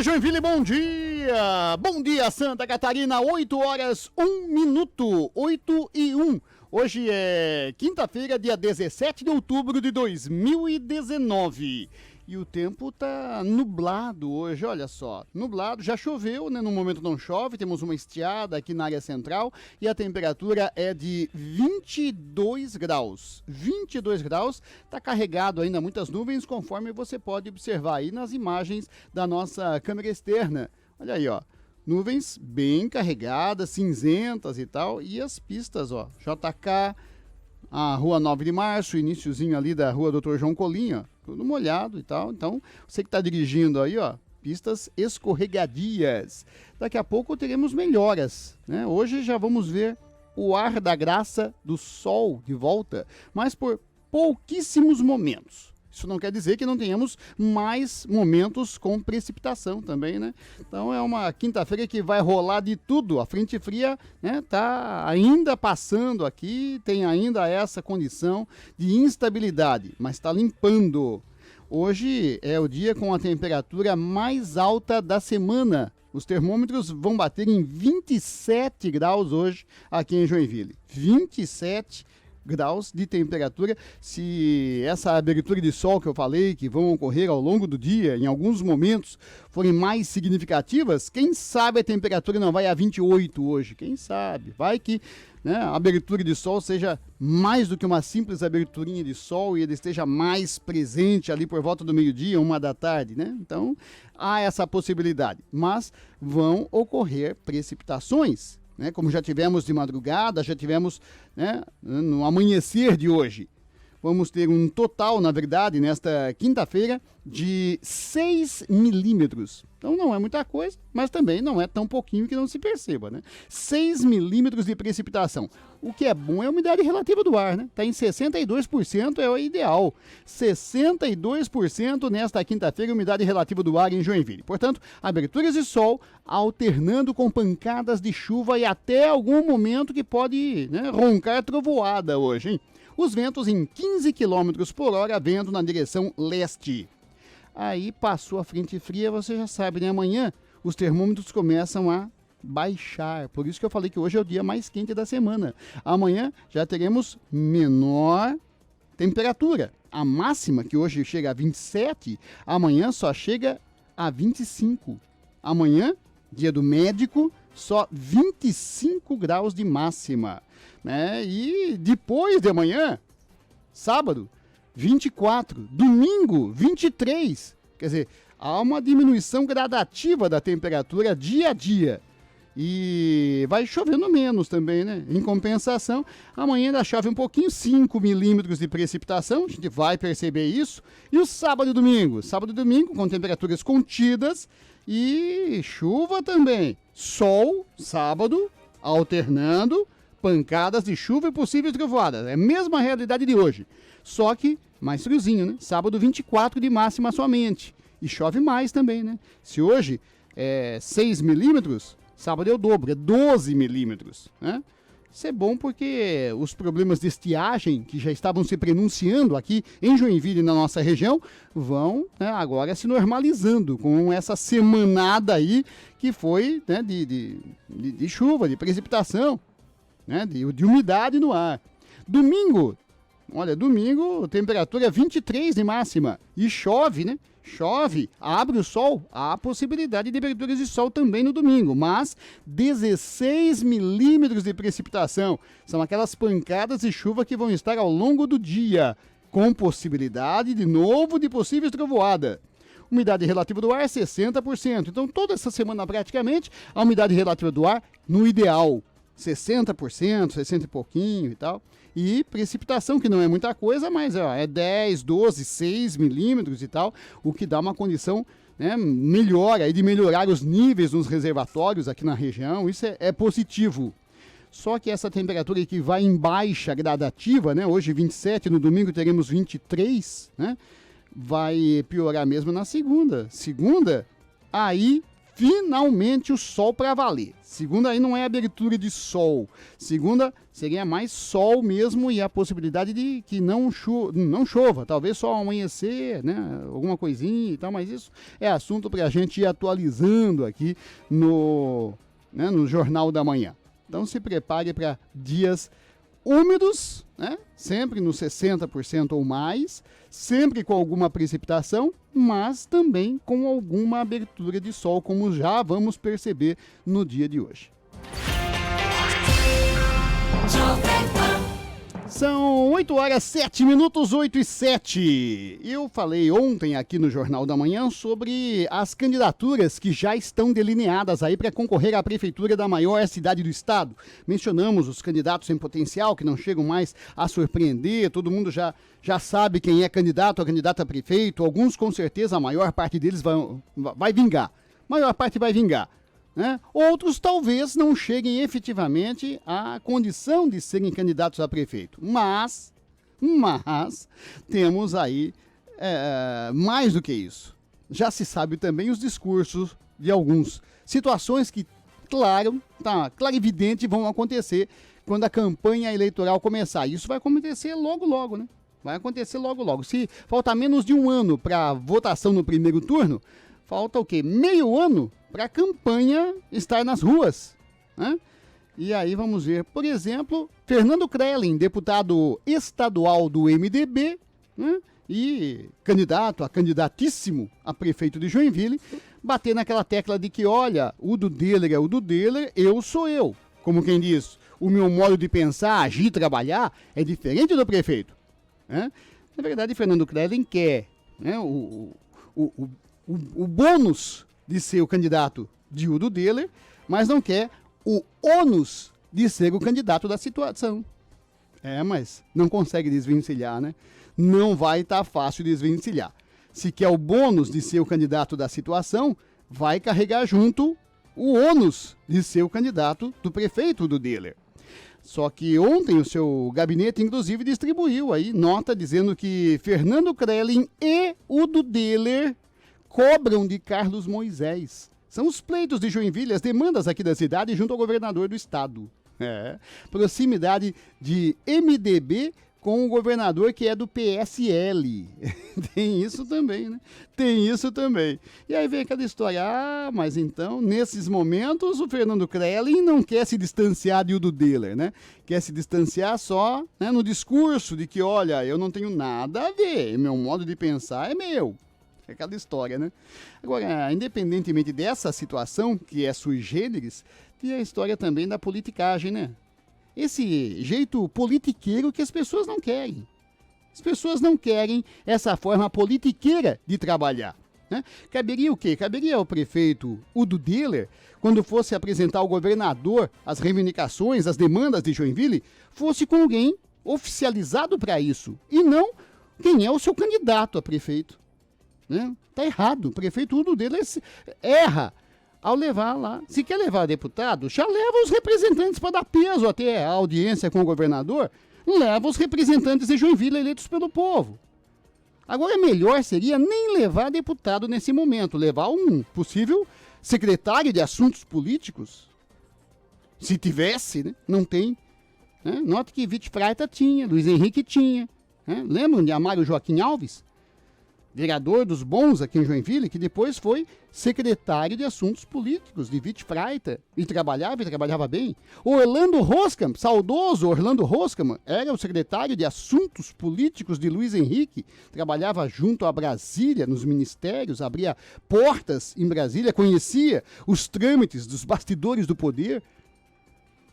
dia, Joinville, bom dia! Bom dia, Santa Catarina, 8 horas, 1 minuto, 8 e 1. Hoje é quinta-feira, dia 17 de outubro de 2019. E o tempo tá nublado hoje, olha só. Nublado, já choveu, né? No momento não chove, temos uma estiada aqui na área central e a temperatura é de 22 graus. 22 graus, tá carregado ainda muitas nuvens, conforme você pode observar aí nas imagens da nossa câmera externa. Olha aí, ó. Nuvens bem carregadas, cinzentas e tal. E as pistas, ó. JK, a Rua 9 de Março, iniciozinho ali da Rua Dr. João Colim, ó. Tudo molhado e tal. Então, você que está dirigindo aí, ó, pistas escorregadias. Daqui a pouco teremos melhoras, né? Hoje já vamos ver o ar da graça do sol de volta, mas por pouquíssimos momentos. Isso não quer dizer que não tenhamos mais momentos com precipitação também, né? Então é uma quinta-feira que vai rolar de tudo. A frente fria, né, tá ainda passando aqui, tem ainda essa condição de instabilidade, mas está limpando. Hoje é o dia com a temperatura mais alta da semana. Os termômetros vão bater em 27 graus hoje aqui em Joinville. 27 graus de temperatura. Se essa abertura de sol que eu falei, que vão ocorrer ao longo do dia, em alguns momentos, forem mais significativas, quem sabe a temperatura não vai a 28 hoje, quem sabe, vai que, né, a abertura de sol seja mais do que uma simples aberturinha de sol e ele esteja mais presente ali por volta do meio-dia, 1 da tarde, né? Então, há essa possibilidade, mas vão ocorrer precipitações, né, como já tivemos de madrugada, já tivemos, né, no amanhecer de hoje. Vamos ter um total, na verdade, nesta quinta-feira, de 6 milímetros. Então não é muita coisa, mas também não é tão pouquinho que não se perceba, né? 6 milímetros de precipitação. O que é bom é a umidade relativa do ar, né? Está em 62%, é o ideal. 62% nesta quinta-feira, umidade relativa do ar em Joinville. Portanto, aberturas de sol alternando com pancadas de chuva e até algum momento que pode, né, roncar trovoada hoje, hein? Os ventos em 15 km por hora, vento na direção leste. Aí passou a frente fria, você já sabe, né? Amanhã os termômetros começam a baixar. Por isso que eu falei que hoje é o dia mais quente da semana. Amanhã já teremos menor temperatura. A máxima, que hoje chega a 27, amanhã só chega a 25. Amanhã, dia do médico, só 25 graus de máxima, né? E depois de amanhã, sábado, 24, domingo, 23. Quer dizer, há uma diminuição gradativa da temperatura dia a dia. E vai chovendo menos também, né? Em compensação, amanhã ainda chove um pouquinho, 5 milímetros de precipitação, a gente vai perceber isso. E o sábado e domingo? Sábado e domingo com temperaturas contidas e chuva também. Sol, sábado, alternando, pancadas de chuva e possíveis trovoadas. É a mesma realidade de hoje, só que mais friozinho, né? Sábado 24 de máxima somente. E chove mais também, né? Se hoje é 6 milímetros, sábado é o dobro, é 12 milímetros, né? Isso é bom porque os problemas de estiagem, que já estavam se pronunciando aqui em Joinville e na nossa região, vão, né, agora se normalizando com essa semanada aí que foi, né, de chuva, de precipitação, né, de umidade no ar. Domingo, olha, domingo, temperatura 23 de máxima e chove, né? Chove, abre o sol, há possibilidade de aberturas de sol também no domingo, mas 16 milímetros de precipitação. São aquelas pancadas de chuva que vão estar ao longo do dia, com possibilidade de novo de possíveis trovoada. Umidade relativa do ar 60%. Então toda essa semana praticamente a umidade relativa do ar no ideal. 60%, 60 e pouquinho e tal. E precipitação, que não é muita coisa, mas ó, é 10, 12, 6 milímetros e tal, o que dá uma condição, né, melhor, aí de melhorar os níveis nos reservatórios aqui na região, isso é positivo. Só que essa temperatura que vai em baixa gradativa, né, hoje 27, no domingo teremos 23, né, vai piorar mesmo na segunda. Segunda, aí finalmente o sol para valer. Segunda aí não é abertura de sol. Segunda seria mais sol mesmo e a possibilidade de que não chova. Talvez só amanhecer, né? Alguma coisinha e tal, mas isso é assunto para a gente ir atualizando aqui no Jornal da Manhã. Então se prepare para dias úmidos, né? Sempre nos 60% ou mais, sempre com alguma precipitação, mas também com alguma abertura de sol, como já vamos perceber no dia de hoje. São 8 horas 7 minutos, 8 e 7. Eu falei ontem aqui no Jornal da Manhã sobre as candidaturas que já estão delineadas aí para concorrer à prefeitura da maior cidade do estado. Mencionamos os candidatos em potencial que não chegam mais a surpreender, todo mundo já sabe quem é candidato ou candidata a prefeito. Alguns com certeza, a maior parte deles vai vingar. A maior parte vai vingar. Né? Outros talvez não cheguem efetivamente à condição de serem candidatos a prefeito, mas temos aí mais do que isso. Já se sabe também os discursos de alguns, situações que, claro, clarividente, vão acontecer quando a campanha eleitoral começar. Isso vai acontecer logo, né? Vai acontecer logo. Se faltar menos de um ano para votação no primeiro turno, falta o quê? Meio ano para a campanha estar nas ruas, né? E aí vamos ver, por exemplo, Fernando Krelin, deputado estadual do MDB, né? E candidatíssimo a prefeito de Joinville, bater naquela tecla de que, olha, o do Deller é o do Deller, eu sou eu. Como quem diz, o meu modo de pensar, agir, trabalhar é diferente do prefeito, né? Na verdade, Fernando Krelin quer, né, o bônus de ser o candidato de Udo Deller, mas não quer o ônus de ser o candidato da situação. Mas não consegue desvencilhar, né? Não vai estar fácil desvencilhar. Se quer o bônus de ser o candidato da situação, vai carregar junto o ônus de ser o candidato do prefeito Udo Deller. Só que ontem o seu gabinete, inclusive, distribuiu aí nota dizendo que Fernando Krelin e Udo Deller cobram de Carlos Moisés. São os pleitos de Joinville, as demandas aqui da cidade junto ao governador do estado. Proximidade de MDB com o governador que é do PSL. Tem isso também, né? Tem isso também. E aí vem aquela história, mas então, nesses momentos, o Fernando Krelin não quer se distanciar de Udo Deller, né? Quer se distanciar só, né, no discurso de que, olha, eu não tenho nada a ver, meu modo de pensar é meu. Aquela história, né? Agora, independentemente dessa situação, que é sui generis, tem a história também da politicagem, né? Esse jeito politiqueiro que as pessoas não querem. As pessoas não querem essa forma politiqueira de trabalhar, né? Caberia o quê? Caberia ao prefeito Udo Deller, quando fosse apresentar ao governador as reivindicações, as demandas de Joinville, fosse com alguém oficializado para isso, e não quem é o seu candidato a prefeito. Tá errado, o prefeito Udo Deller erra ao levar lá. Se quer levar deputado, já leva os representantes para dar peso até a audiência com o governador, leva os representantes de Joinville eleitos pelo povo. Agora, melhor seria nem levar deputado nesse momento, levar um possível secretário de assuntos políticos, se tivesse, né? Não tem. Note que Vite Freita tinha, Luiz Henrique tinha. Lembram de Amário Joaquim Alves? Vereador dos bons aqui em Joinville, que depois foi secretário de assuntos políticos de Vite Freita, e trabalhava bem. O Orlando Roscam, saudoso Orlando Roscam, era o secretário de assuntos políticos de Luiz Henrique, trabalhava junto a Brasília, nos ministérios, abria portas em Brasília, conhecia os trâmites dos bastidores do poder.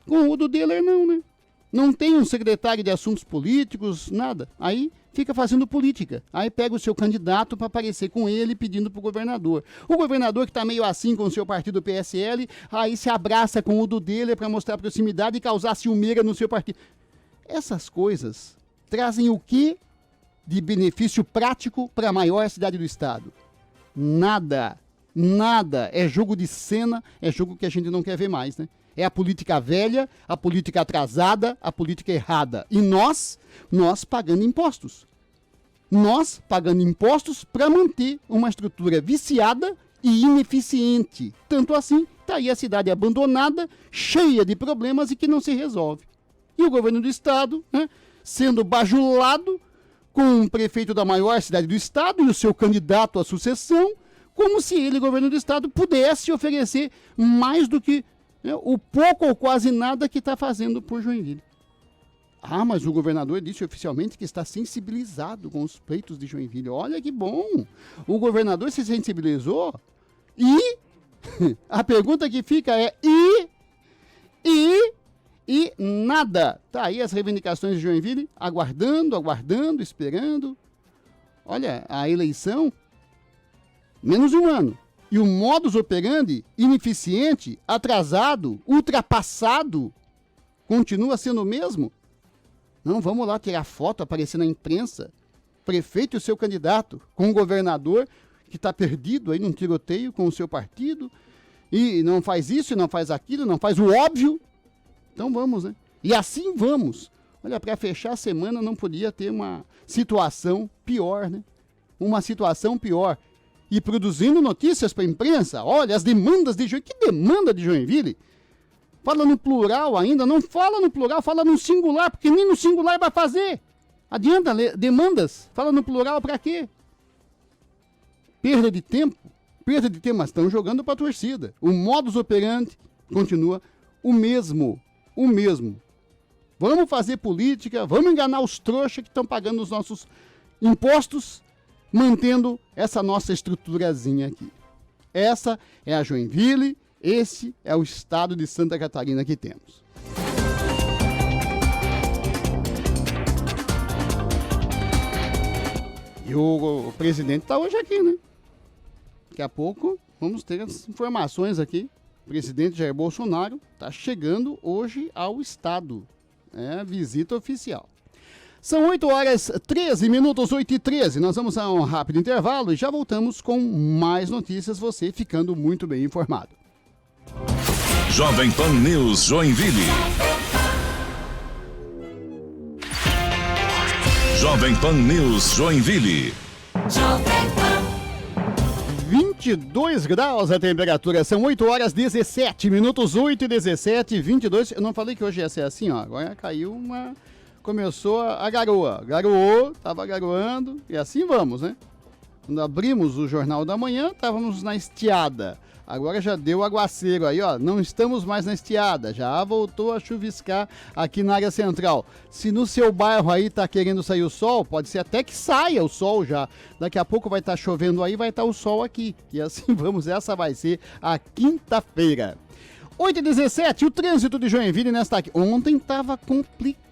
Com o Udo Deller não, né? Não tem um secretário de assuntos políticos, nada. Aí fica fazendo política. Aí pega o seu candidato para aparecer com ele pedindo para o governador. O governador que está meio assim com o seu partido PSL, aí se abraça com o Udo Deller para mostrar proximidade e causar ciumeira no seu partido. Essas coisas trazem o que de benefício prático para a maior cidade do estado? Nada. Nada. É jogo de cena, é jogo que a gente não quer ver mais, né? É a política velha, a política atrasada, a política errada. E nós pagando impostos. Nós pagando impostos para manter uma estrutura viciada e ineficiente. Tanto assim, está aí a cidade abandonada, cheia de problemas e que não se resolve. E o governo do estado, né, sendo bajulado com o prefeito da maior cidade do estado e o seu candidato à sucessão, como se ele, governo do estado, pudesse oferecer mais do que, né, o pouco ou quase nada que está fazendo por Joinville. Ah, mas o governador disse oficialmente que está sensibilizado com os pleitos de Joinville. Olha que bom! O governador se sensibilizou e a pergunta que fica é e nada. Tá aí as reivindicações de Joinville, aguardando, esperando. Olha, a eleição, menos um ano. E o modus operandi, ineficiente, atrasado, ultrapassado, continua sendo o mesmo? Não, vamos lá tirar foto, aparecer na imprensa. Prefeito e o seu candidato, com o governador que está perdido aí num tiroteio com o seu partido, e não faz isso, e não faz aquilo, não faz o óbvio. Então vamos, né? E assim vamos. Olha, para fechar a semana não podia ter uma situação pior, né? Uma situação pior. E produzindo notícias para a imprensa. Olha, as demandas de Joinville. Que demanda de Joinville? Fala no plural ainda, não fala no plural, fala no singular, porque nem no singular vai fazer. Adianta, demandas, fala no plural para quê? Perda de tempo, mas estão jogando para a torcida. O modus operandi continua o mesmo. Vamos fazer política, vamos enganar os trouxas que estão pagando os nossos impostos, mantendo essa nossa estruturazinha aqui. Essa é a Joinville. Esse é o estado de Santa Catarina que temos. E o presidente está hoje aqui, né? Daqui a pouco vamos ter as informações aqui. O presidente Jair Bolsonaro está chegando hoje ao estado. É a visita oficial. São 8h13, 8h13. Nós vamos a um rápido intervalo e já voltamos com mais notícias, você ficando muito bem informado. Jovem Pan News Joinville. Jovem Pan News Joinville. 22 graus a temperatura, são 8h17, 8h17, 22. Eu não falei que hoje ia ser assim, ó. Agora caiu uma. Começou a garoa. Garoou, tava garoando, e assim vamos, né? Quando abrimos o Jornal da Manhã, estávamos na estiada. Agora já deu aguaceiro aí, ó. Não estamos mais na estiada. Já voltou a chuviscar aqui na área central. Se no seu bairro aí tá querendo sair o sol, pode ser até que saia o sol já. Daqui a pouco vai estar chovendo aí, vai estar o sol aqui. E assim vamos, essa vai ser a quinta-feira. 8h17, o trânsito de Joinville nesta aqui. Ontem estava complicado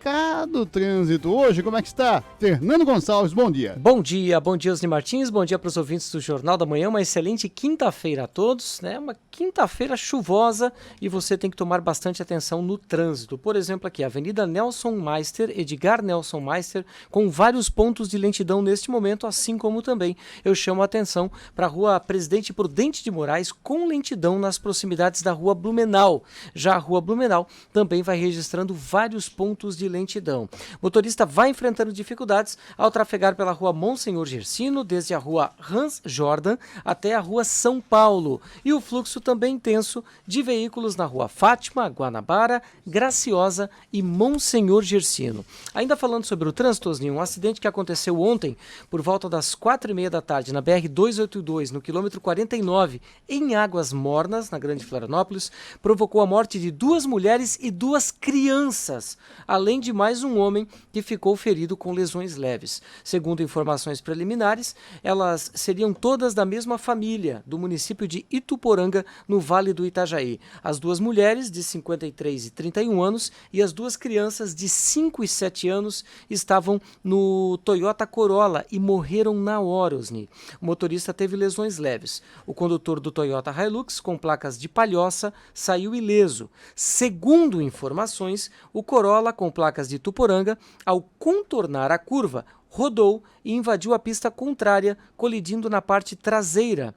o trânsito. Hoje, como é que está? Fernando Gonçalves, bom dia. Bom dia, Osni Martins, bom dia para os ouvintes do Jornal da Manhã. Uma excelente quinta-feira a todos, né? Uma quinta-feira chuvosa e você tem que tomar bastante atenção no trânsito. Por exemplo, aqui, Avenida Nelson Meister, Edgar Nelson Meister, com vários pontos de lentidão neste momento, assim como também eu chamo a atenção para a Rua Presidente Prudente de Moraes, com lentidão nas proximidades da Rua Blumenau. Já a Rua Blumenau também vai registrando vários pontos de lentidão. O motorista vai enfrentando dificuldades ao trafegar pela Rua Monsenhor Gersino, desde a Rua Hans Jordan até a Rua São Paulo. E o fluxo também intenso de veículos na Rua Fátima, Guanabara, Graciosa e Monsenhor Gersino. Ainda falando sobre o trânsito, Osni, um acidente que aconteceu ontem por volta das 4h30 da tarde na BR-282, no quilômetro 49, em Águas Mornas, na Grande Florianópolis, provocou a morte de 2 mulheres e 2 crianças, além de mais um homem que ficou ferido com lesões leves. Segundo informações preliminares, elas seriam todas da mesma família, do município de Ituporanga, no Vale do Itajaí. As 2 mulheres, de 53 e 31 anos, e as 2 crianças, de 5 e 7 anos, estavam no Toyota Corolla e morreram na hora, Osni. O motorista teve lesões leves. O condutor do Toyota Hilux, com placas de Palhoça, saiu ileso. Segundo informações, o Corolla, com placas de Tuporanga, ao contornar a curva, rodou e invadiu a pista contrária, colidindo na parte traseira.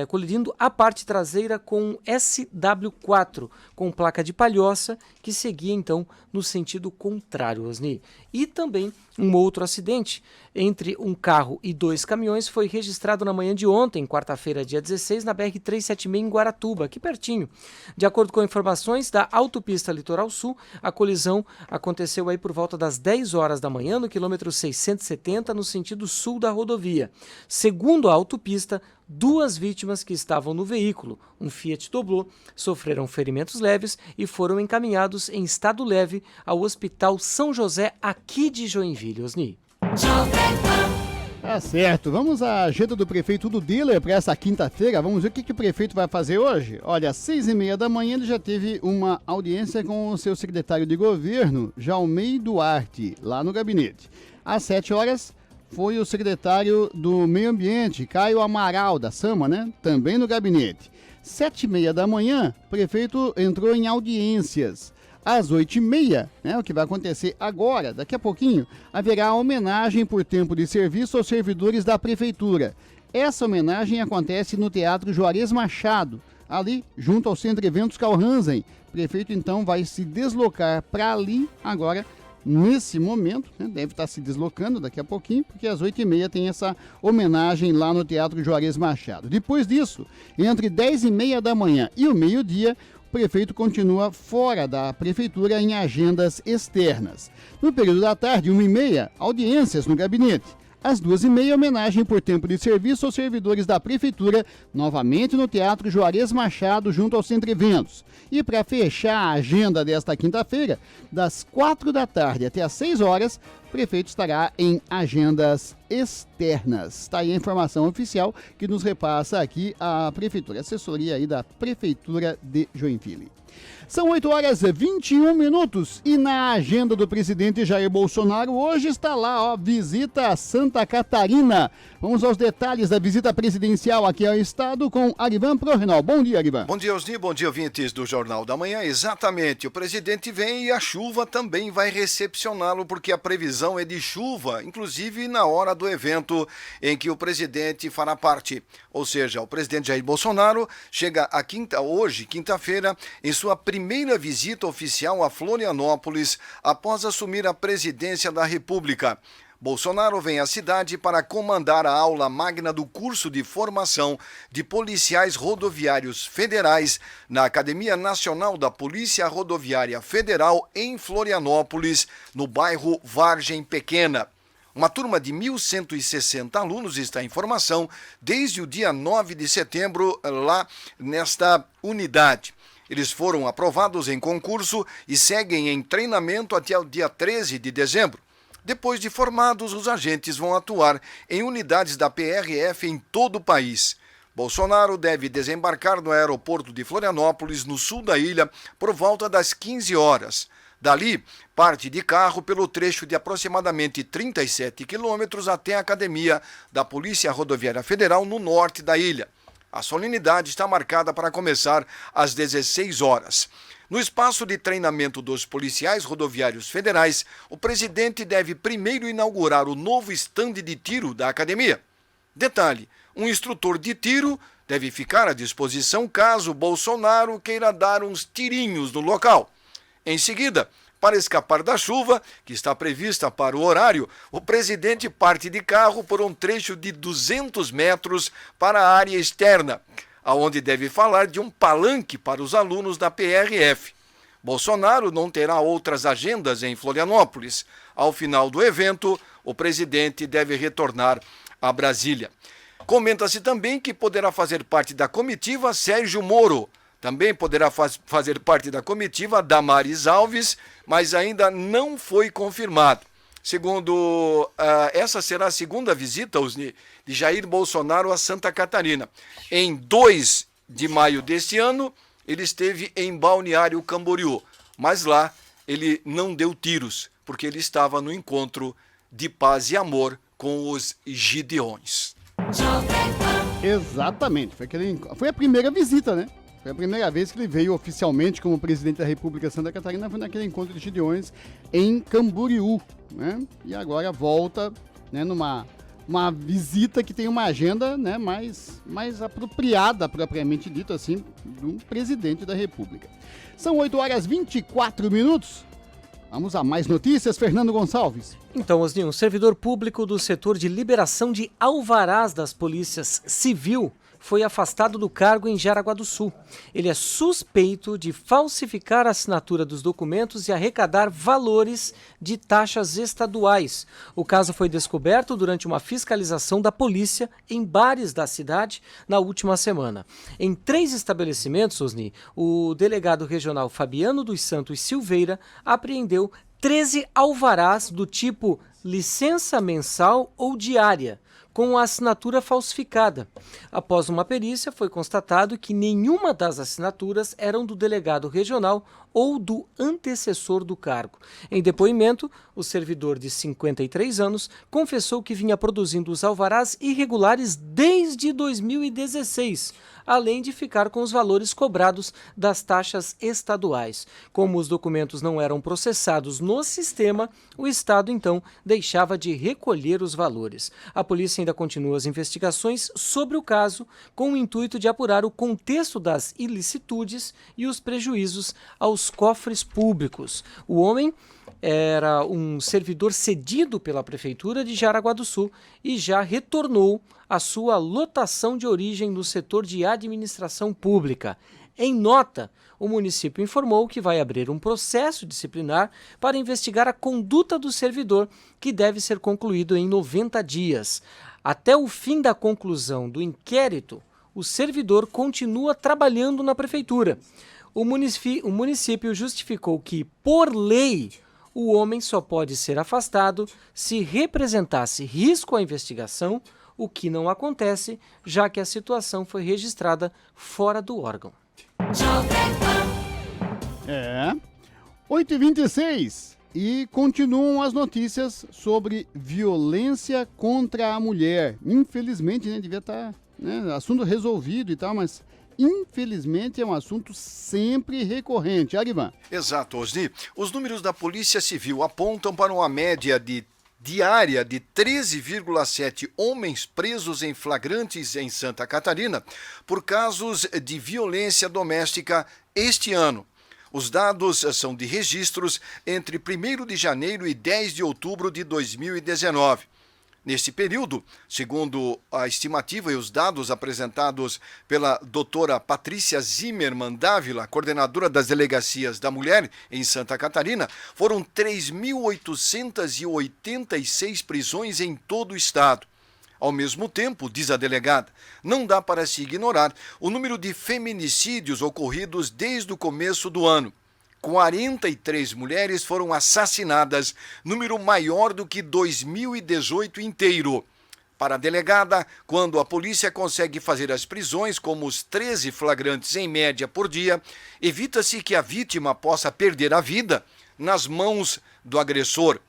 Colidindo a parte traseira com SW4, com placa de Palhoça, que seguia então no sentido contrário, Osni. E também um outro acidente entre um carro e 2 caminhões foi registrado na manhã de ontem, quarta-feira, dia 16, na BR-376 em Guaratuba, aqui pertinho. De acordo com informações da Autopista Litoral Sul, a colisão aconteceu aí por volta das 10 horas da manhã, no quilômetro 670, no sentido sul da rodovia. Segundo a autopista, 2 vítimas que estavam no veículo, um Fiat Doblô, sofreram ferimentos leves e foram encaminhados em estado leve ao Hospital São José, aqui de Joinville, Osni. Tá certo, vamos à agenda do prefeito do Diller para essa quinta-feira. Vamos ver o que o prefeito vai fazer hoje. Olha, às 6h30 da manhã ele já teve uma audiência com o seu secretário de governo, Jaumei Duarte, lá no gabinete. Às 7 horas foi o secretário do Meio Ambiente, Caio Amaral, da Sama, né? Também no gabinete. 7h30 da manhã, o prefeito entrou em audiências. Às 8h30, né, o que vai acontecer agora, daqui a pouquinho, haverá homenagem por tempo de serviço aos servidores da prefeitura. Essa homenagem acontece no Teatro Juarez Machado, ali junto ao Centro Eventos Calhansen. O prefeito então vai se deslocar para ali agora, nesse momento, né, deve estar se deslocando daqui a pouquinho, porque às 8h30 tem essa homenagem lá no Teatro Juarez Machado. Depois disso, entre 10h30 da manhã e o meio-dia, o prefeito continua fora da prefeitura em agendas externas. No período da tarde, 1h30, audiências no gabinete. Às 2h30, homenagem por tempo de serviço aos servidores da prefeitura, novamente no Teatro Juarez Machado, junto ao Centro Eventos. E para fechar a agenda desta quinta-feira, das 4 da tarde até às 6 horas, o prefeito estará em agendas externas. Está aí a informação oficial que nos repassa aqui a prefeitura, a assessoria aí da Prefeitura de Joinville. São 8h21 e na agenda do presidente Jair Bolsonaro hoje está lá, ó, visita a Santa Catarina. Vamos aos detalhes da visita presidencial aqui ao estado com Arivan Prorenal. Bom dia, Arivan. Bom dia, Osni. Bom dia, ouvintes do Jornal da Manhã. Exatamente, o presidente vem e a chuva também vai recepcioná-lo, porque a previsão é de chuva, inclusive na hora do evento em que o presidente fará parte. Ou seja, o presidente Jair Bolsonaro chega hoje, quinta-feira, em sua primeira visita oficial a Florianópolis após assumir a presidência da República. Bolsonaro vem à cidade para comandar a aula magna do curso de formação de policiais rodoviários federais na Academia Nacional da Polícia Rodoviária Federal em Florianópolis, no bairro Vargem Pequena. Uma turma de 1.160 alunos está em formação desde o dia 9 de setembro lá nesta unidade. Eles foram aprovados em concurso e seguem em treinamento até o dia 13 de dezembro. Depois de formados, os agentes vão atuar em unidades da PRF em todo o país. Bolsonaro deve desembarcar no aeroporto de Florianópolis, no sul da ilha, por volta das 15 horas. Dali, parte de carro pelo trecho de aproximadamente 37 quilômetros até a Academia da Polícia Rodoviária Federal, no norte da ilha. A solenidade está marcada para começar às 16 horas. No espaço de treinamento dos policiais rodoviários federais, o presidente deve primeiro inaugurar o novo estande de tiro da academia. Detalhe, um instrutor de tiro deve ficar à disposição caso Bolsonaro queira dar uns tirinhos no local. Em seguida, para escapar da chuva, que está prevista para o horário, o presidente parte de carro por um trecho de 200 metros para a área externa, aonde deve falar de um palanque para os alunos da PRF. Bolsonaro não terá outras agendas em Florianópolis. Ao final do evento, o presidente deve retornar a Brasília. Comenta-se também que poderá fazer parte da comitiva Sérgio Moro. Também poderá fazer parte da comitiva Damares Alves, mas ainda não foi confirmado. Segundo, essa será a segunda visita de Jair Bolsonaro a Santa Catarina. Em 2 de maio deste ano, ele esteve em Balneário Camboriú, mas lá ele não deu tiros, porque ele estava no encontro de paz e amor com os Gideões. Exatamente, foi a primeira visita, né? Foi a primeira vez que ele veio oficialmente como presidente da República Santa Catarina, foi naquele encontro de Gideões em Camboriú, né? E agora volta, né, numa visita que tem uma agenda, né, mais apropriada, propriamente dito assim, do presidente da República. São 8h24. Vamos a mais notícias, Fernando Gonçalves. Então, Osni, um servidor público do setor de liberação de alvarás das polícias civil foi afastado do cargo em Jaraguá do Sul. Ele é suspeito de falsificar a assinatura dos documentos e arrecadar valores de taxas estaduais. O caso foi descoberto durante uma fiscalização da polícia em bares da cidade na última semana. Em 3 estabelecimentos, Osni, o delegado regional Fabiano dos Santos Silveira apreendeu 13 alvarás do tipo licença mensal ou diária, com a assinatura falsificada. Após uma perícia, foi constatado que nenhuma das assinaturas eram do delegado regional ou do antecessor do cargo. Em depoimento, o servidor de 53 anos confessou que vinha produzindo os alvarás irregulares desde 2016, além de ficar com os valores cobrados das taxas estaduais. Como os documentos não eram processados no sistema, o Estado, então, deixava de recolher os valores. A polícia ainda continua as investigações sobre o caso, com o intuito de apurar o contexto das ilicitudes e os prejuízos aos cofres públicos. O homem era um servidor cedido pela Prefeitura de Jaraguá do Sul e já retornou à sua lotação de origem no setor de administração pública. Em nota, o município informou que vai abrir um processo disciplinar para investigar a conduta do servidor, que deve ser concluído em 90 dias. Até o fim da conclusão do inquérito, o servidor continua trabalhando na Prefeitura. O município justificou que, por lei, o homem só pode ser afastado se representasse risco à investigação, o que não acontece, já que a situação foi registrada fora do órgão. 8h26 e continuam as notícias sobre violência contra a mulher. Infelizmente, né, devia estar, né, assunto resolvido e tal, mas infelizmente é um assunto sempre recorrente. Arivan. Exato, Osni. Os números da Polícia Civil apontam para uma média diária de 13,7 homens presos em flagrantes em Santa Catarina por casos de violência doméstica este ano. Os dados são de registros entre 1º de janeiro e 10 de outubro de 2019. Neste período, segundo a estimativa e os dados apresentados pela doutora Patrícia Zimmermann Dávila, coordenadora das Delegacias da Mulher em Santa Catarina, foram 3.886 prisões em todo o estado. Ao mesmo tempo, diz a delegada, não dá para se ignorar o número de feminicídios ocorridos desde o começo do ano. 43 mulheres foram assassinadas, número maior do que 2018 inteiro. Para a delegada, quando a polícia consegue fazer as prisões, como os 13 flagrantes em média por dia, evita-se que a vítima possa perder a vida nas mãos do agressor.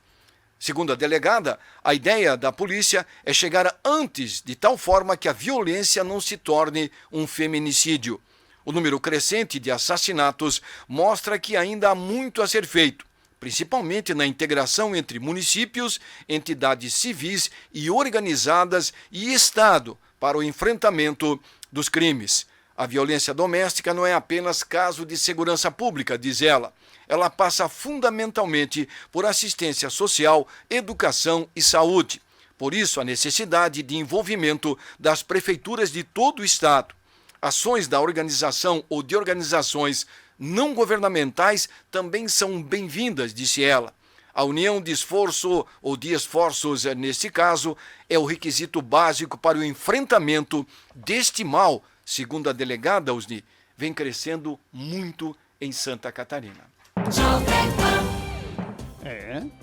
Segundo a delegada, a ideia da polícia é chegar antes, de tal forma que a violência não se torne um feminicídio. O número crescente de assassinatos mostra que ainda há muito a ser feito, principalmente na integração entre municípios, entidades civis e organizadas e Estado para o enfrentamento dos crimes. A violência doméstica não é apenas caso de segurança pública, diz ela. Ela passa fundamentalmente por assistência social, educação e saúde. Por isso, a necessidade de envolvimento das prefeituras de todo o Estado. Ações da organização ou de organizações não governamentais também são bem-vindas, disse ela. A união de esforço ou de esforços, neste caso, é o requisito básico para o enfrentamento deste mal, segundo a delegada Osni, vem crescendo muito em Santa Catarina.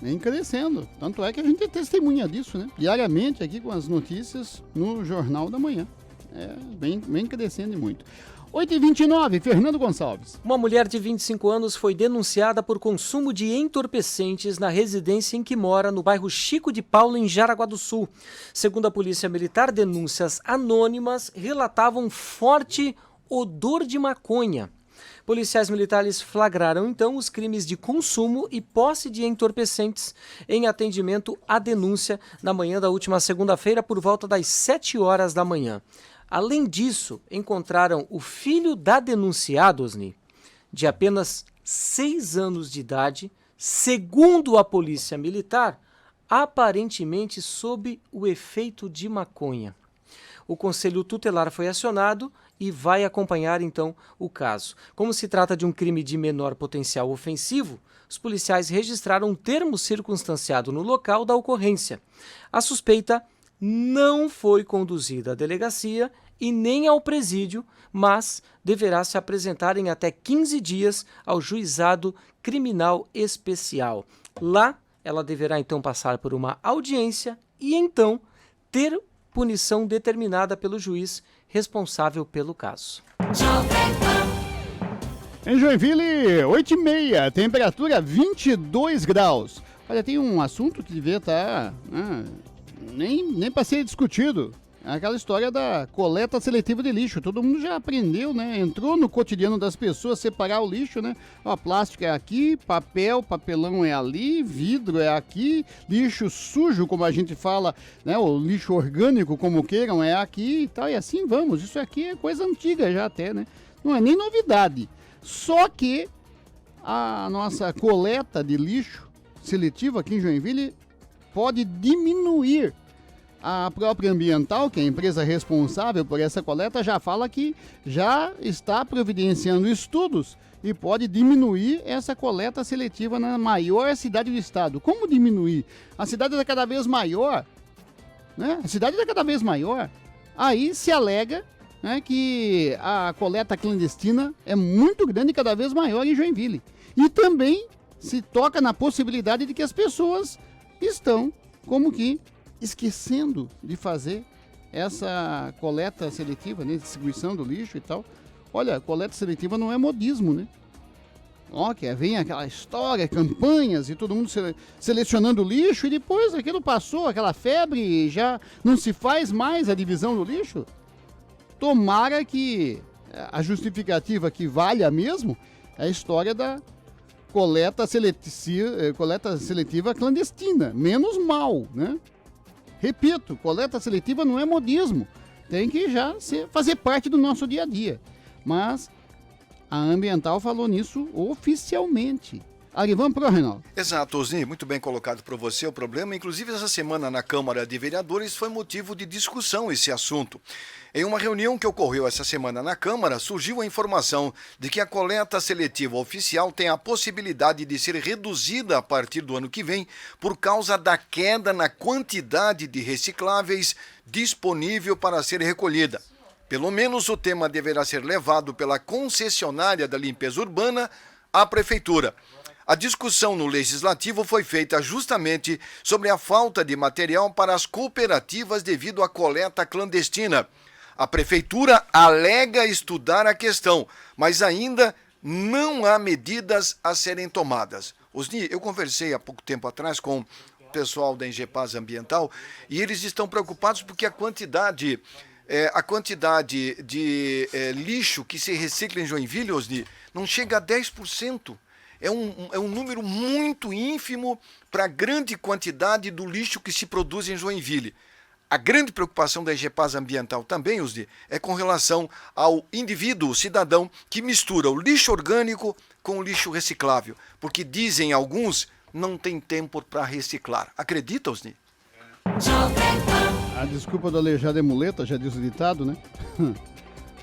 Vem crescendo. Tanto é que a gente é testemunha disso, né? Diariamente aqui com as notícias no Jornal da Manhã. Vem crescendo e muito. 8h29, Fernando Gonçalves. Uma mulher de 25 anos foi denunciada por consumo de entorpecentes na residência em que mora, no bairro Chico de Paula, em Jaraguá do Sul. Segundo a Polícia Militar, denúncias anônimas relatavam forte odor de maconha. Policiais militares flagraram, então, os crimes de consumo e posse de entorpecentes em atendimento à denúncia na manhã da última segunda-feira, por volta das 7 horas da manhã. Além disso, encontraram o filho da denunciada, Osni, de apenas 6 anos de idade, segundo a polícia militar, aparentemente sob o efeito de maconha. O Conselho Tutelar foi acionado e vai acompanhar, então, o caso. Como se trata de um crime de menor potencial ofensivo, os policiais registraram um termo circunstanciado no local da ocorrência. A suspeita não foi conduzida à delegacia e nem ao presídio, mas deverá se apresentar em até 15 dias ao Juizado Criminal Especial. Lá, ela deverá, então, passar por uma audiência e, então, ter punição determinada pelo juiz responsável pelo caso. Em Joinville, 8h30, temperatura 22 graus. Olha, tem um assunto que devia estar nem para ser discutido. É aquela história da coleta seletiva de lixo. Todo mundo já aprendeu, né? Entrou no cotidiano das pessoas separar o lixo, né? Ó, plástico é aqui, papelão é ali, vidro é aqui, lixo sujo, como a gente fala, né? O lixo orgânico, como queiram, é aqui e tal. E assim vamos. Isso aqui é coisa antiga já até, né? Não é nem novidade. Só que a nossa coleta de lixo seletivo aqui em Joinville pode diminuir. A própria Ambiental, que é a empresa responsável por essa coleta, já fala que já está providenciando estudos e pode diminuir essa coleta seletiva na maior cidade do estado. Como diminuir? A cidade está cada vez maior, né? A cidade está cada vez maior. Aí se alega, né, que a coleta clandestina é muito grande e cada vez maior em Joinville. E também se toca na possibilidade de que as pessoas estão como que esquecendo de fazer essa coleta seletiva, né, distribuição do lixo e tal. Olha, coleta seletiva não é modismo, né? Ó, que vem aquela história, campanhas e todo mundo selecionando lixo e depois aquilo passou, aquela febre e já não se faz mais a divisão do lixo. Tomara que a justificativa que valha mesmo é a história da coleta seletiva clandestina, menos mal, né? Repito, coleta seletiva não é modismo, tem que já fazer parte do nosso dia a dia. Mas a Ambiental falou nisso oficialmente. Ari, vamos pro Reinaldo. Exato, Osni, muito bem colocado por você o problema. Inclusive, essa semana na Câmara de Vereadores foi motivo de discussão esse assunto. Em uma reunião que ocorreu essa semana na Câmara, surgiu a informação de que a coleta seletiva oficial tem a possibilidade de ser reduzida a partir do ano que vem por causa da queda na quantidade de recicláveis disponível para ser recolhida. Pelo menos o tema deverá ser levado pela concessionária da limpeza urbana à Prefeitura. A discussão no Legislativo foi feita justamente sobre a falta de material para as cooperativas devido à coleta clandestina. A Prefeitura alega estudar a questão, mas ainda não há medidas a serem tomadas. Osni, eu conversei há pouco tempo atrás com o pessoal da Engepaz Ambiental e eles estão preocupados porque a quantidade de lixo que se recicla em Joinville, Osni, não chega a 10%. É um número muito ínfimo para a grande quantidade do lixo que se produz em Joinville. A grande preocupação da Engepaz Ambiental também, Osni, é com relação ao indivíduo, o cidadão, que mistura o lixo orgânico com o lixo reciclável. Porque dizem alguns, não tem tempo para reciclar. Acredita, Osni? A desculpa do aleijado é muleta, já diz o ditado, né?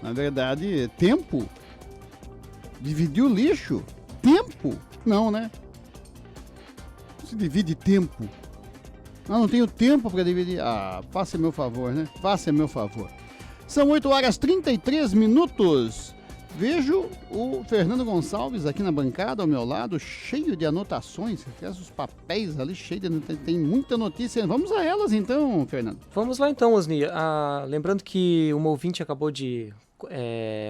Na verdade, tempo. Dividir o lixo. Tempo? Não, né? Se divide tempo. Não tenho tempo para dividir. Faça meu favor, né? Faça meu favor. São 8h33. Vejo o Fernando Gonçalves aqui na bancada ao meu lado, cheio de anotações. Os papéis ali cheios tem muita notícia. Vamos a elas então, Fernando. Vamos lá então, Osni. Lembrando que uma ouvinte acabou de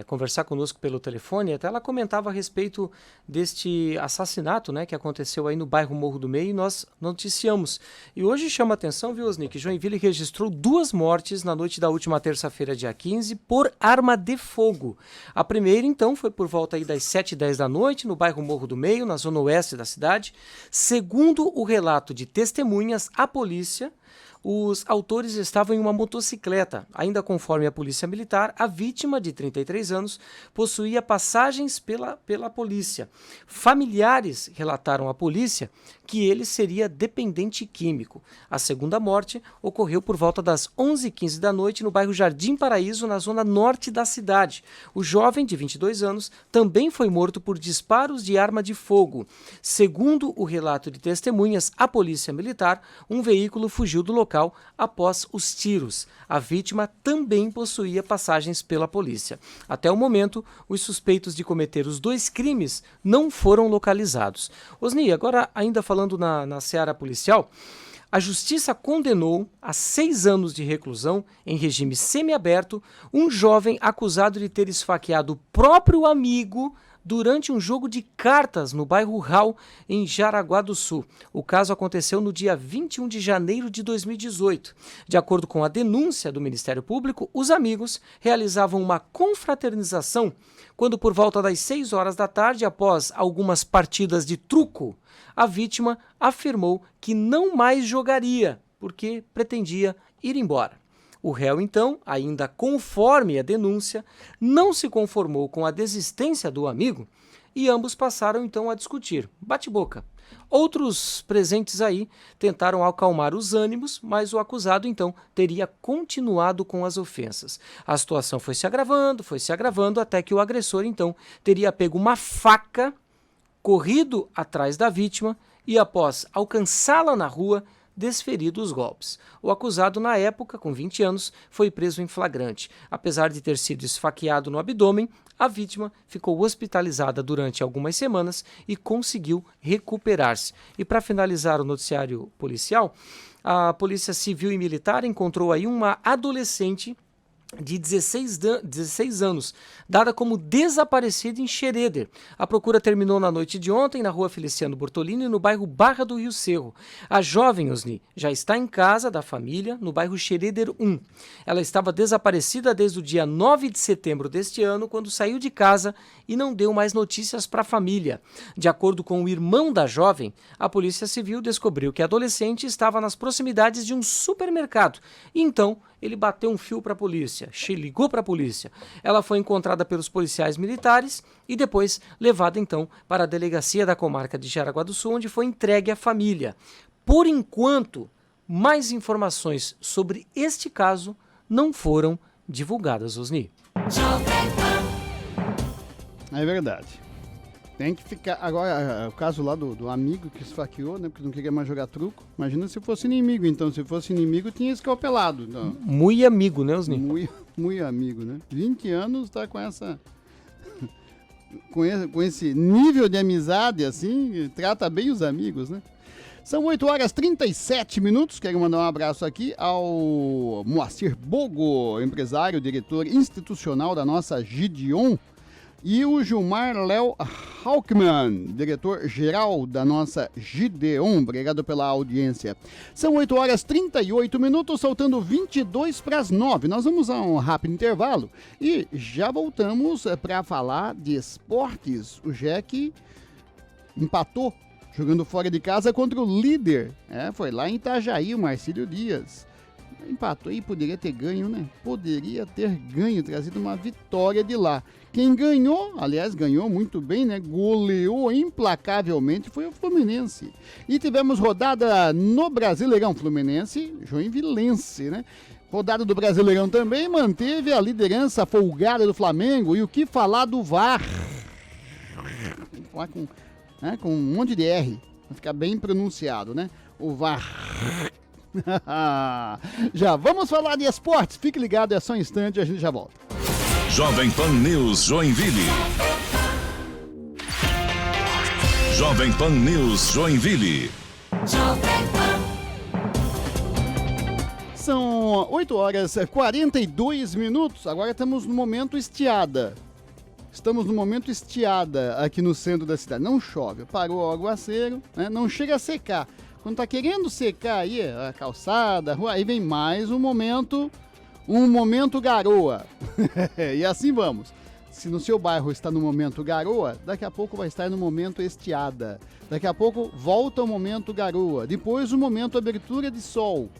conversar conosco pelo telefone, até ela comentava a respeito deste assassinato, né, que aconteceu aí no bairro Morro do Meio, e nós noticiamos. E hoje chama a atenção, viu, Osni, que Joinville registrou 2 mortes na noite da última terça-feira, dia 15, por arma de fogo. A primeira, então, foi por volta aí das 7h10 da noite, no bairro Morro do Meio, na zona oeste da cidade. Segundo o relato de testemunhas, a polícia, os autores estavam em uma motocicleta. Ainda conforme a polícia militar, a vítima, de 33 anos, possuía passagens pela polícia. Familiares relataram à polícia que ele seria dependente químico. A segunda morte ocorreu por volta das 11h15 da noite no bairro Jardim Paraíso, na zona norte da cidade. O jovem, de 22 anos, também foi morto por disparos de arma de fogo. Segundo o relato de testemunhas, a polícia militar, um veículo fugiu do local após os tiros. A vítima também possuía passagens pela polícia. Até o momento, os suspeitos de cometer os 2 crimes não foram localizados. Osni, agora ainda falando na seara policial, a justiça condenou a 6 anos de reclusão em regime semiaberto um jovem acusado de ter esfaqueado o próprio amigo durante um jogo de cartas no bairro Rural, em Jaraguá do Sul. O caso aconteceu no dia 21 de janeiro de 2018. De acordo com a denúncia do Ministério Público, os amigos realizavam uma confraternização quando, por volta das 6 horas da tarde, após algumas partidas de truco, a vítima afirmou que não mais jogaria, porque pretendia ir embora. O réu, então, ainda conforme a denúncia, não se conformou com a desistência do amigo e ambos passaram, então, a discutir. Bate-boca. Outros presentes aí tentaram acalmar os ânimos, mas o acusado, então, teria continuado com as ofensas. A situação foi se agravando, até que o agressor, então, teria pego uma faca, corrido atrás da vítima e, após alcançá-la na rua, desferido os golpes. O acusado, na época, com 20 anos, foi preso em flagrante. Apesar de ter sido esfaqueado no abdômen, a vítima ficou hospitalizada durante algumas semanas e conseguiu recuperar-se. E para finalizar o noticiário policial, a Polícia Civil e Militar encontrou aí uma adolescente de 16 anos, dada como desaparecida em Xereder. A procura terminou na noite de ontem, na rua Feliciano Bortolini, no bairro Barra do Rio Cerro. A jovem, Osni, já está em casa da família, no bairro Xereder 1. Ela estava desaparecida desde o dia 9 de setembro deste ano, quando saiu de casa e não deu mais notícias para a família. De acordo com o irmão da jovem, a Polícia Civil descobriu que a adolescente estava nas proximidades de um supermercado. E então, ele bateu um fio para a polícia, ligou para a polícia. Ela foi encontrada pelos policiais militares e depois levada, então, para a delegacia da comarca de Jaraguá do Sul, onde foi entregue à família. Por enquanto, mais informações sobre este caso não foram divulgadas, Osni. É verdade. Tem que ficar... Agora, o caso lá do amigo que esfaqueou, né? Porque não queria mais jogar truco. Imagina se fosse inimigo. Então, se fosse inimigo, tinha escalpelado. Então, Muito amigo, né, Osni? Muito amigo, né? 20 anos tá com essa... com esse nível de amizade, assim, trata bem os amigos, né? São 8h37. Quero mandar um abraço aqui ao Moacir Bogo, empresário, diretor institucional da nossa Gideon, e o Gilmar Léo Hawkman, diretor-geral da nossa Gideon. Obrigado pela audiência. São 8h38, faltando 8h22 Nós vamos a um rápido intervalo e já voltamos para falar de esportes. O Jack empatou, jogando fora de casa contra o líder. Foi lá em Itajaí, o Marcílio Dias. Empatou e poderia ter ganho, né? Poderia ter ganho, trazido uma vitória de lá. Quem ganhou, aliás, ganhou muito bem, né? Goleou implacavelmente, foi o Fluminense. E tivemos rodada no Brasileirão. Fluminense, Joinvilense, né? Rodada do Brasileirão também manteve a liderança folgada do Flamengo. E o que falar do VAR? Falar com um monte de R, vai ficar bem pronunciado, né? O VAR. Já vamos falar de esportes. Fique ligado, é só um instante, a gente já volta. Jovem Pan News Joinville. Jovem Pan News Joinville. São 8 horas e 42 minutos. Agora estamos no momento estiada. Estamos no momento estiada aqui no centro da cidade. Não chove, parou o aguaceiro, né? Não chega a secar. Quando tá querendo secar aí a calçada, a rua, aí vem mais um momento garoa. E assim vamos. Se no seu bairro está no momento garoa, daqui a pouco vai estar no momento estiada. Daqui a pouco volta o momento garoa. Depois o momento abertura de sol.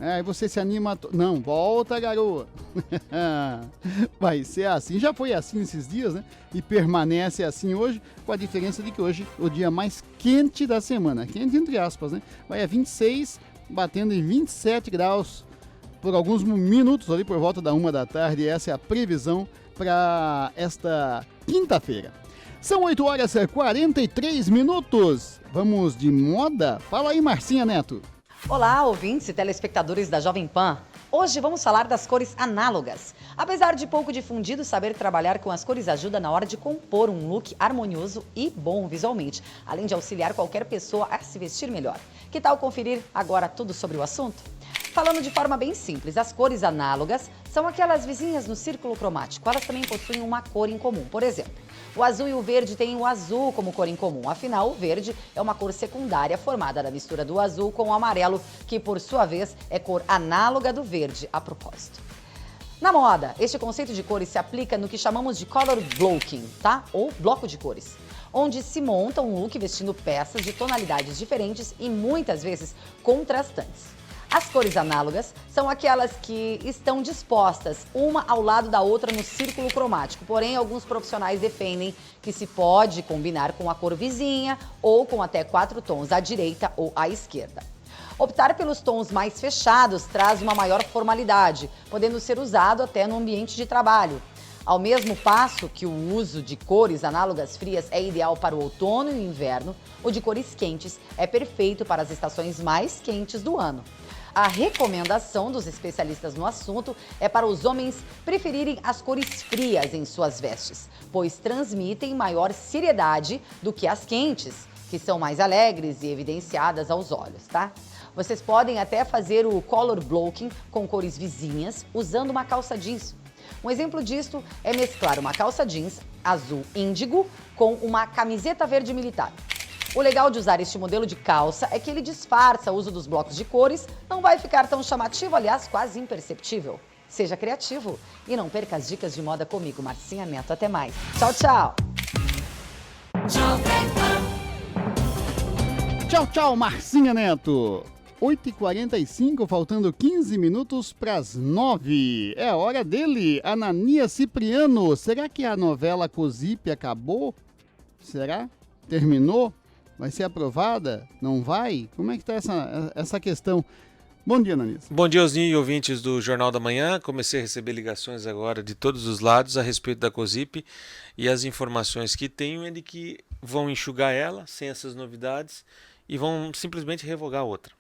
Aí você se anima... Não, volta a garoa. Vai ser assim. Já foi assim esses dias, né? E permanece assim hoje, com a diferença de que hoje é o dia mais quente da semana. Quente entre aspas, né? Vai a 26, batendo em 27 graus por alguns minutos ali por volta da 1 da tarde. Essa é a previsão para esta quinta-feira. São 8 horas e 43 minutos. Vamos de moda? Fala aí, Marcinha Neto. Olá, ouvintes e telespectadores da Jovem Pan. Hoje vamos falar das cores análogas. Apesar de pouco difundido, saber trabalhar com as cores ajuda na hora de compor um look harmonioso e bom visualmente, além de auxiliar qualquer pessoa a se vestir melhor. Que tal conferir agora tudo sobre o assunto? Falando de forma bem simples, as cores análogas são aquelas vizinhas no círculo cromático. Elas também possuem uma cor em comum. Por exemplo, o azul e o verde têm o azul como cor em comum. Afinal, o verde é uma cor secundária formada da mistura do azul com o amarelo, que por sua vez é cor análoga do verde, a propósito. Na moda, este conceito de cores se aplica no que chamamos de color blocking, tá? Ou bloco de cores, onde se monta um look vestindo peças de tonalidades diferentes e muitas vezes contrastantes. As cores análogas são aquelas que estão dispostas uma ao lado da outra no círculo cromático, porém alguns profissionais defendem que se pode combinar com a cor vizinha ou com até 4 tons à direita ou à esquerda. Optar pelos tons mais fechados traz uma maior formalidade, podendo ser usado até no ambiente de trabalho. Ao mesmo passo que o uso de cores análogas frias é ideal para o outono e o inverno, o de cores quentes é perfeito para as estações mais quentes do ano. A recomendação dos especialistas no assunto é para os homens preferirem as cores frias em suas vestes, pois transmitem maior seriedade do que as quentes, que são mais alegres e evidenciadas aos olhos, tá? Vocês podem até fazer o color blocking com cores vizinhas usando uma calça jeans. Um exemplo disto é mesclar uma calça jeans azul índigo com uma camiseta verde militar. O legal de usar este modelo de calça é que ele disfarça o uso dos blocos de cores, não vai ficar tão chamativo, aliás, quase imperceptível. Seja criativo e não perca as dicas de moda comigo, Marcinha Neto. Até mais. Tchau, tchau. Tchau, tchau, Marcinha Neto. 8h45, faltando 15 minutos para as 9. É a hora dele, Ananias Cipriano. Será que a novela COSIP acabou? Será? Terminou? Vai ser aprovada? Não vai? Como é que está essa questão? Bom dia, Ananias. Bom dia, Osni e ouvintes do Jornal da Manhã. Comecei a receber ligações agora de todos os lados a respeito da COSIP e as informações que tenho é de que vão enxugar ela sem essas novidades e vão simplesmente revogar outra.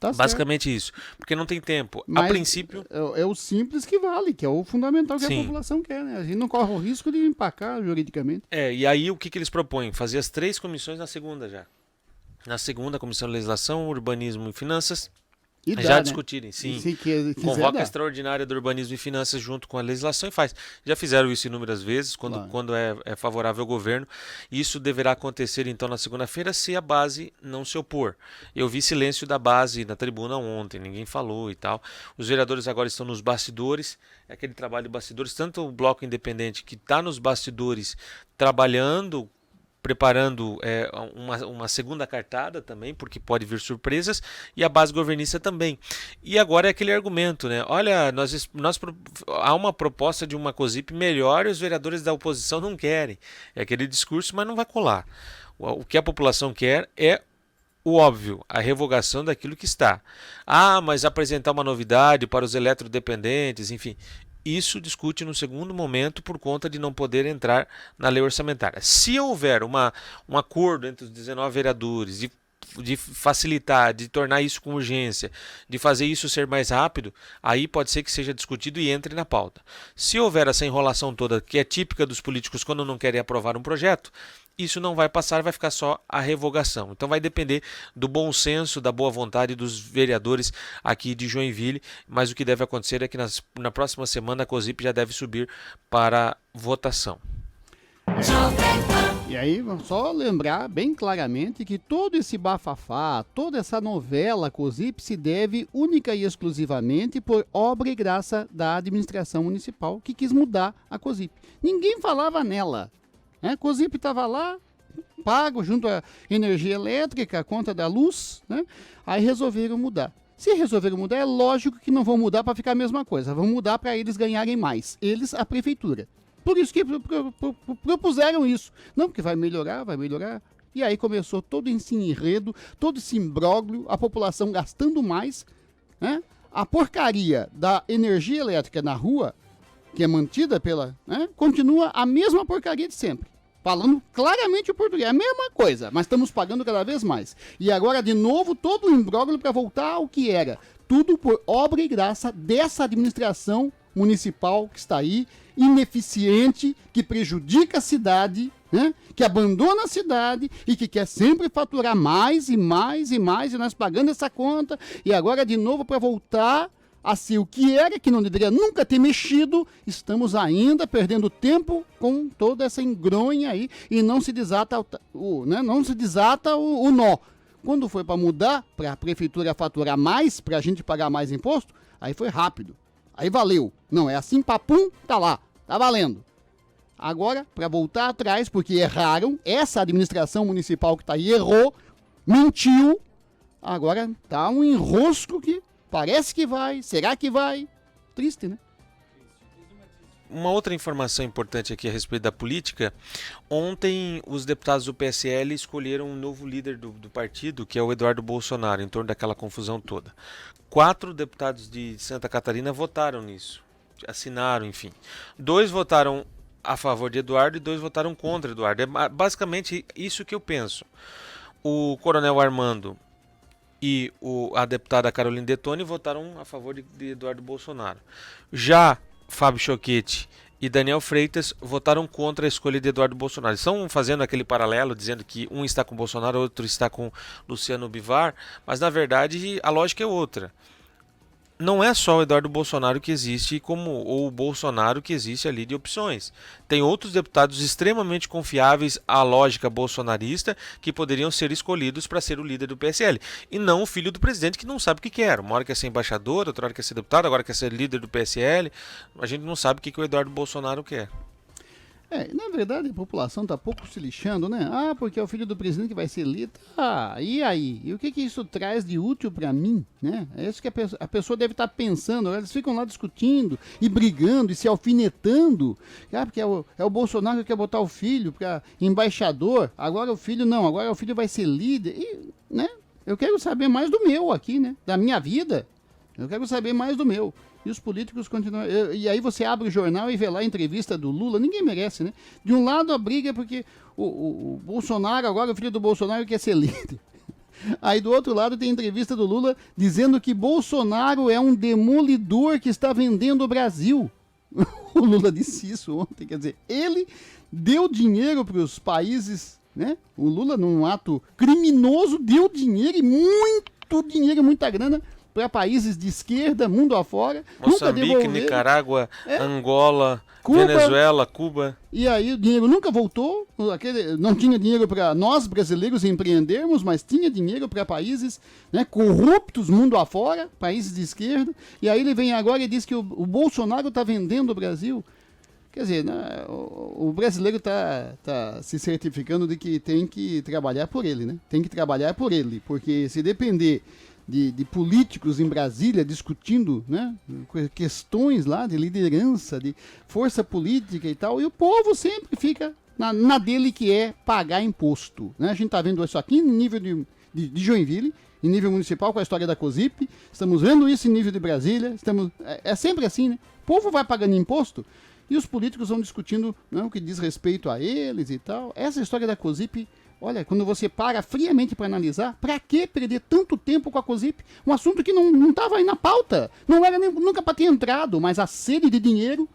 Tá Basicamente certo. Isso, porque não tem tempo. Mas a princípio... É o simples que vale, que é o fundamental que Sim. a população quer, né? A gente não corre o risco de empacar juridicamente. E aí o que eles propõem? Fazer as 3 comissões na segunda já. Na segunda, Comissão de Legislação, Urbanismo e Finanças, E dá, já né? discutirem, sim. Se quiser, Convoca dá. a extraordinária do Urbanismo e Finanças junto com a legislação e faz. Já fizeram isso inúmeras vezes, quando é favorável ao governo. Isso deverá acontecer então na segunda-feira se a base não se opor. Eu vi silêncio da base na tribuna ontem, ninguém falou e tal. Os vereadores agora estão nos bastidores, é aquele trabalho de bastidores, tanto o Bloco Independente que está nos bastidores trabalhando, preparando uma segunda cartada também, porque pode vir surpresas, e a base governista também. E agora é aquele argumento, né? Olha, há uma proposta de uma COSIP melhor e os vereadores da oposição não querem. É aquele discurso, mas não vai colar. O que a população quer é o óbvio, a revogação daquilo que está. Ah, mas apresentar uma novidade para os eletrodependentes, enfim... Isso discute no segundo momento por conta de não poder entrar na lei orçamentária. Se houver um acordo entre os 19 vereadores de facilitar, de tornar isso com urgência, de fazer isso ser mais rápido, aí pode ser que seja discutido e entre na pauta. Se houver essa enrolação toda, que é típica dos políticos quando não querem aprovar um projeto, isso não vai passar, vai ficar só a revogação. Então vai depender do bom senso, da boa vontade dos vereadores aqui de Joinville, mas o que deve acontecer é que na próxima semana a COSIP já deve subir para votação. E aí, só lembrar bem claramente que todo esse bafafá, toda essa novela COSIP se deve única e exclusivamente por obra e graça da administração municipal que quis mudar a COSIP. Ninguém falava nela. A COSIP estava lá, pago junto à energia elétrica, a conta da luz, né? Aí resolveram mudar. Se resolveram mudar, é lógico que não vão mudar para ficar a mesma coisa, vão mudar para eles ganharem mais, eles, a prefeitura. Por isso que propuseram isso. Não, porque vai melhorar. E aí começou todo esse enredo, todo esse imbróglio, a população gastando mais, né? A porcaria da energia elétrica na rua, que é mantida pela... né? Continua a mesma porcaria de sempre. Falando claramente o português, é a mesma coisa, mas estamos pagando cada vez mais. E agora, de novo, todo o imbróglio para voltar ao que era. Tudo por obra e graça dessa administração municipal que está aí, ineficiente, que prejudica a cidade, né? Que abandona a cidade e que quer sempre faturar mais e mais e mais, e nós pagando essa conta, e agora de novo para voltar a ser o que era, que não deveria nunca ter mexido, estamos ainda perdendo tempo com toda essa engronha aí, e não se desata o nó. Quando foi para mudar, para a prefeitura faturar mais, para a gente pagar mais imposto, aí foi rápido. Aí valeu. Não, é assim, papum, tá lá. Tá valendo. Agora, para voltar atrás, porque erraram, essa administração municipal que tá aí errou, mentiu. Agora tá um enrosco que parece que vai. Será que vai? Triste, né? Uma outra informação importante aqui a respeito da política. Ontem os deputados do PSL escolheram um novo líder do partido, que é o Eduardo Bolsonaro, em torno daquela confusão toda. 4 deputados de Santa Catarina votaram nisso, assinaram, enfim. 2 votaram a favor de Eduardo e 2 votaram contra Eduardo. É basicamente isso que eu penso. O Coronel Armando e a deputada Carolina Detoni votaram a favor de Eduardo Bolsonaro. Já Fábio Choquete e Daniel Freitas votaram contra a escolha de Eduardo Bolsonaro. Eles estão fazendo aquele paralelo, dizendo que um está com Bolsonaro, outro está com Luciano Bivar, mas na verdade a lógica é outra. Não é só o Eduardo Bolsonaro que existe, ou o Bolsonaro que existe ali de opções. Tem outros deputados extremamente confiáveis à lógica bolsonarista que poderiam ser escolhidos para ser o líder do PSL. E não o filho do presidente que não sabe o que quer. Uma hora quer ser embaixador, outra hora quer ser deputado, agora quer ser líder do PSL. A gente não sabe o que o Eduardo Bolsonaro quer. Na verdade, a população está pouco se lixando, né? Ah, porque é o filho do presidente que vai ser líder. Ah, e aí? E o que isso traz de útil para mim, né? É isso que a pessoa deve estar pensando. Eles ficam lá discutindo e brigando e se alfinetando. Ah, porque é o Bolsonaro que quer botar o filho para embaixador. Agora o filho não, agora o filho vai ser líder. E, né? Eu quero saber mais do meu aqui, né? Da minha vida. Eu quero saber mais do meu. E os políticos continuam... E aí você abre o jornal e vê lá a entrevista do Lula. Ninguém merece, né? De um lado a briga porque o Bolsonaro, agora o filho do Bolsonaro quer ser líder. Aí do outro lado tem a entrevista do Lula dizendo que Bolsonaro é um demolidor que está vendendo o Brasil. O Lula disse isso ontem. Quer dizer, ele deu dinheiro para os países, né? O Lula, num ato criminoso, deu dinheiro, e muito dinheiro, muita grana, para países de esquerda, mundo afora. Moçambique, Nicarágua, Angola, Cuba, Venezuela, Cuba. E aí o dinheiro nunca voltou. Não tinha dinheiro para nós brasileiros empreendermos, mas tinha dinheiro para países, né, corruptos, mundo afora, países de esquerda. E aí ele vem agora e diz que o Bolsonaro está vendendo o Brasil. Quer dizer, né, o brasileiro está se certificando de que tem que trabalhar por ele, né? Tem que trabalhar por ele, porque se depender de políticos em Brasília discutindo, né, questões lá de liderança, de força política e tal, e o povo sempre fica na dele, que é pagar imposto, né? A gente está vendo isso aqui em nível de Joinville, em nível municipal com a história da COSIP, estamos vendo isso em nível de Brasília, é sempre assim, né? O povo vai pagando imposto e os políticos vão discutindo, né, o que diz respeito a eles e tal. Essa história da COSIP... Olha, quando você para friamente para analisar, para que perder tanto tempo com a COSIP? Um assunto que não estava aí na pauta, não era nunca para ter entrado, mas a sede de dinheiro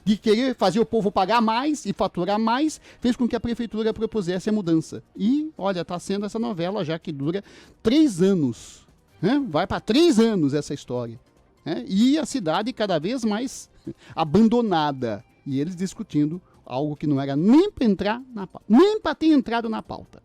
de querer fazer o povo pagar mais e faturar mais, fez com que a prefeitura propusesse a mudança. E, olha, está sendo essa novela já que dura 3 anos. Né? Vai para 3 anos essa história. Né? E a cidade cada vez mais abandonada. E eles discutindo algo que não era nem para entrar na pauta, nem para ter entrado na pauta.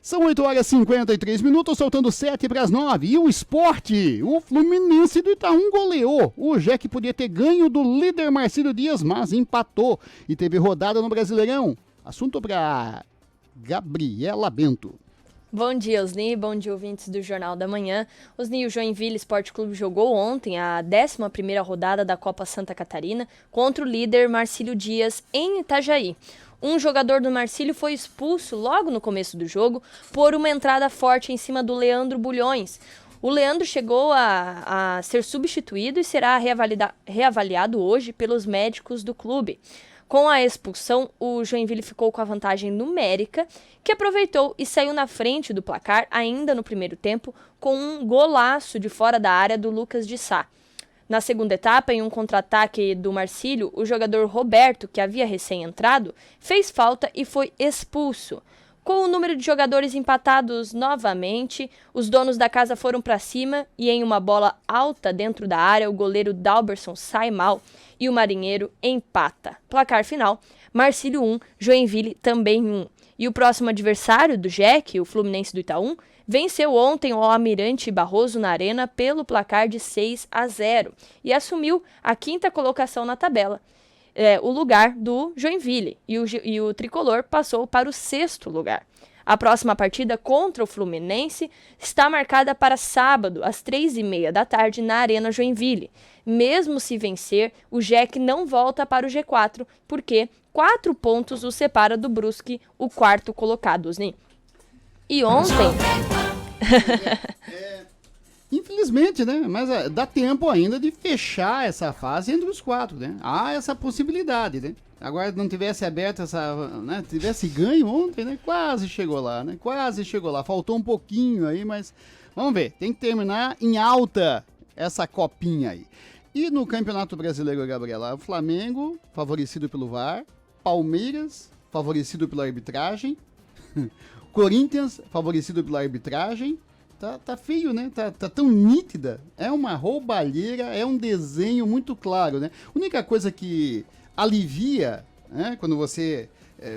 São 8h53, soltando 7:09. E o esporte, o Fluminense do Itaú goleou. O Jack podia ter ganho do líder Marcílio Dias, mas empatou. E teve rodada no Brasileirão. Assunto para Gabriela Bento. Bom dia, Osni. Bom dia, ouvintes do Jornal da Manhã. Osni, o Joinville Esporte Clube jogou ontem a 11ª rodada da Copa Santa Catarina contra o líder Marcílio Dias em Itajaí. Um jogador do Marcílio foi expulso logo no começo do jogo por uma entrada forte em cima do Leandro Bulhões. O Leandro chegou a ser substituído e será reavaliado hoje pelos médicos do clube. Com a expulsão, o Joinville ficou com a vantagem numérica, que aproveitou e saiu na frente do placar ainda no primeiro tempo com um golaço de fora da área do Lucas de Sá. Na segunda etapa, em um contra-ataque do Marcílio, o jogador Roberto, que havia recém-entrado, fez falta e foi expulso. Com o número de jogadores empatados novamente, os donos da casa foram para cima e em uma bola alta dentro da área, o goleiro Dalberson sai mal e o Marinheiro empata. Placar final, Marcílio 1, Joinville também 1. E o próximo adversário do Jack, o Fluminense do Itaú, venceu ontem o Almirante Barroso na Arena pelo placar de 6-0 e assumiu a 5ª colocação na tabela, o lugar do Joinville, e o tricolor passou para o 6º lugar. A próxima partida contra o Fluminense está marcada para sábado, às 3h30 da tarde, na Arena Joinville. Mesmo se vencer, o Jack não volta para o G4, porque 4 pontos o separa do Brusque, o 4º colocado, Osni. E ontem... Infelizmente, né? Mas dá tempo ainda de fechar essa fase entre os 4, né? Há essa possibilidade, né? Agora não tivesse aberto essa, né? Tivesse ganho ontem, né? Quase chegou lá, né? Quase chegou lá. Faltou um pouquinho aí, mas vamos ver. Tem que terminar em alta essa copinha aí. E no Campeonato Brasileiro, Gabriela, o Flamengo, favorecido pelo VAR. Palmeiras, favorecido pela arbitragem. Corinthians, favorecido pela arbitragem. Tá feio, né? Tá tão nítida. É uma roubalheira, é um desenho muito claro, né? A única coisa que alivia, né, quando você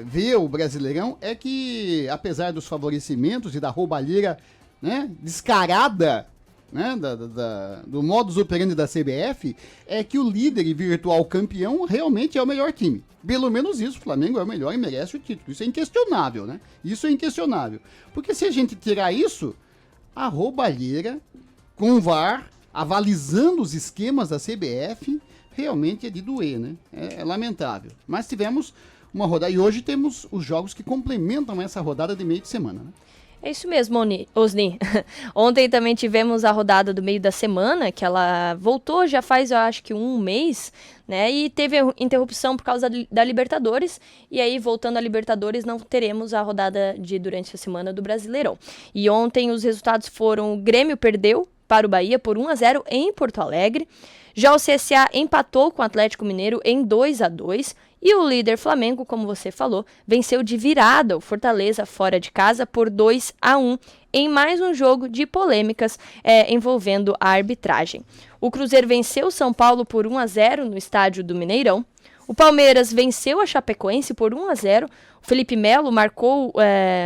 vê o Brasileirão, é que, apesar dos favorecimentos e da roubalheira, né, descarada, né, do modus operandi da CBF, é que o líder e virtual campeão realmente é o melhor time. Pelo menos isso, o Flamengo é o melhor e merece o título. Isso é inquestionável, né? Isso é inquestionável. Porque se a gente tirar isso, a roubalheira com o VAR, avalizando os esquemas da CBF, realmente é de doer, né? É lamentável. Mas tivemos uma rodada, e hoje temos os jogos que complementam essa rodada de meio de semana, né? É isso mesmo, Osni. Ontem também tivemos a rodada do meio da semana, que ela voltou já faz, eu acho que 1 mês, né? E teve interrupção por causa da Libertadores. E aí, voltando à Libertadores, não teremos a rodada de durante a semana do Brasileirão. E ontem os resultados foram: o Grêmio perdeu para o Bahia por 1-0 em Porto Alegre. Já o CSA empatou com o Atlético Mineiro em 2-2. E o líder Flamengo, como você falou, venceu de virada o Fortaleza fora de casa por 2-1 em mais um jogo de polêmicas envolvendo a arbitragem. O Cruzeiro venceu o São Paulo por 1-0 no estádio do Mineirão. O Palmeiras venceu a Chapecoense por 1-0. O Felipe Melo marcou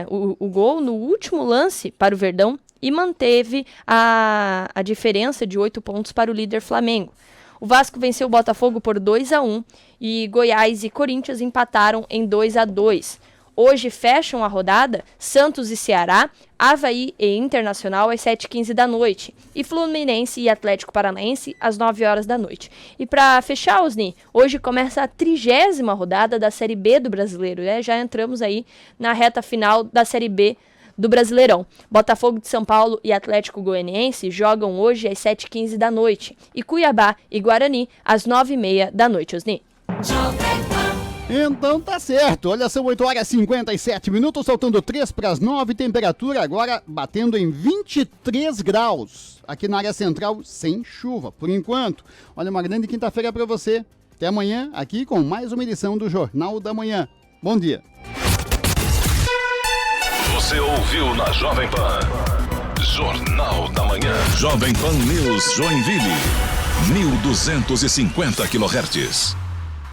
o gol no último lance para o Verdão e manteve a diferença de 8 pontos para o líder Flamengo. O Vasco venceu o Botafogo por 2-1 e Goiás e Corinthians empataram em 2-2. Hoje fecham a rodada Santos e Ceará, Avaí e Internacional às 7h15 da noite e Fluminense e Atlético Paranaense às 9 horas da noite. E para fechar, Osni, hoje começa a 30ª rodada da Série B do Brasileiro. Já entramos aí na reta final da Série B do Brasileirão. Botafogo de São Paulo e Atlético Goianiense jogam hoje às 7h15 da noite. E Cuiabá e Guarani às 9h30 da noite, Osni. Então tá certo. Olha, são 8h57, faltando 8:03, temperatura agora batendo em 23 graus. Aqui na área central, sem chuva, por enquanto. Olha, uma grande quinta-feira para você. Até amanhã, aqui com mais uma edição do Jornal da Manhã. Bom dia. Você ouviu na Jovem Pan. Jornal da Manhã. Jovem Pan News Joinville. 1250 kHz.